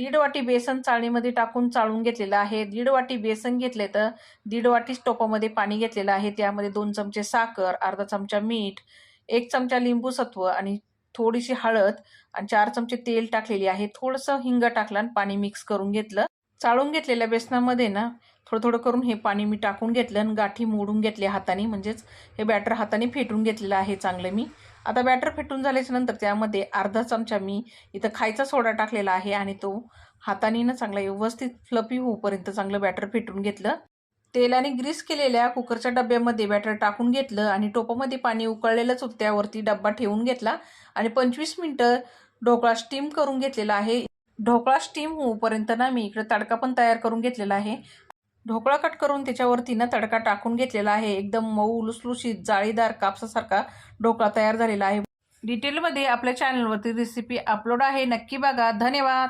दीड वाटी बेसन चाळणीमध्ये टाकून चाळून घेतलेलं आहे. दीड वाटी बेसन घेतले तर दीड वाटी टोपामध्ये पाणी घेतलेलं आहे. त्यामध्ये 2 चमचे साखर, अर्धा चमचा मीठ, 1 चमचा लिंबू सत्व आणि थोडीशी हळद आणि 4 चमचे तेल टाकलेली आहे. थोडंसं हिंग टाकलं आणि पाणी मिक्स करून घेतलं. चाळून घेतलेल्या बेसनामध्ये ना थोडं थोडं करून हे पाणी मी टाकून घेतलं आणि गाठी मोडून घेतले हाताने, म्हणजेच हे बॅटर हाताने फेटून घेतलेलं आहे चांगलं मी. आता बॅटर फेटून झाल्याच्या नंतर त्यामध्ये अर्धा चमचा मी इथं खायचा सोडा टाकलेला आहे आणि तो हाताने ना चांगला व्यवस्थित फ्लफी होऊपर्यंत चांगलं बॅटर फेटून घेतलं. तेलाने ग्रीस केलेल्या कुकरच्या डब्यामध्ये बॅटर टाकून घेतलं आणि टोपामध्ये पाणी उकळलेलंच होतं त्यावरती डब्बा ठेवून घेतला आणि 25 मिनिटं ढोकळा स्टीम करून घेतलेला आहे. ढोकळा स्टीम होऊपर्यंत ना मी इकडे तडका पण तयार करून घेतलेला आहे. ढोकळा कट करून त्याच्यावरती ना तडका टाकून घेतलेला आहे. एकदम मऊ लुसलुशीत जाळीदार कापसासारखा ढोकळा तयार झालेला आहे. डिटेलमध्ये आपल्या चॅनलवरती रेसिपी अपलोड आहे, नक्की बघा. धन्यवाद.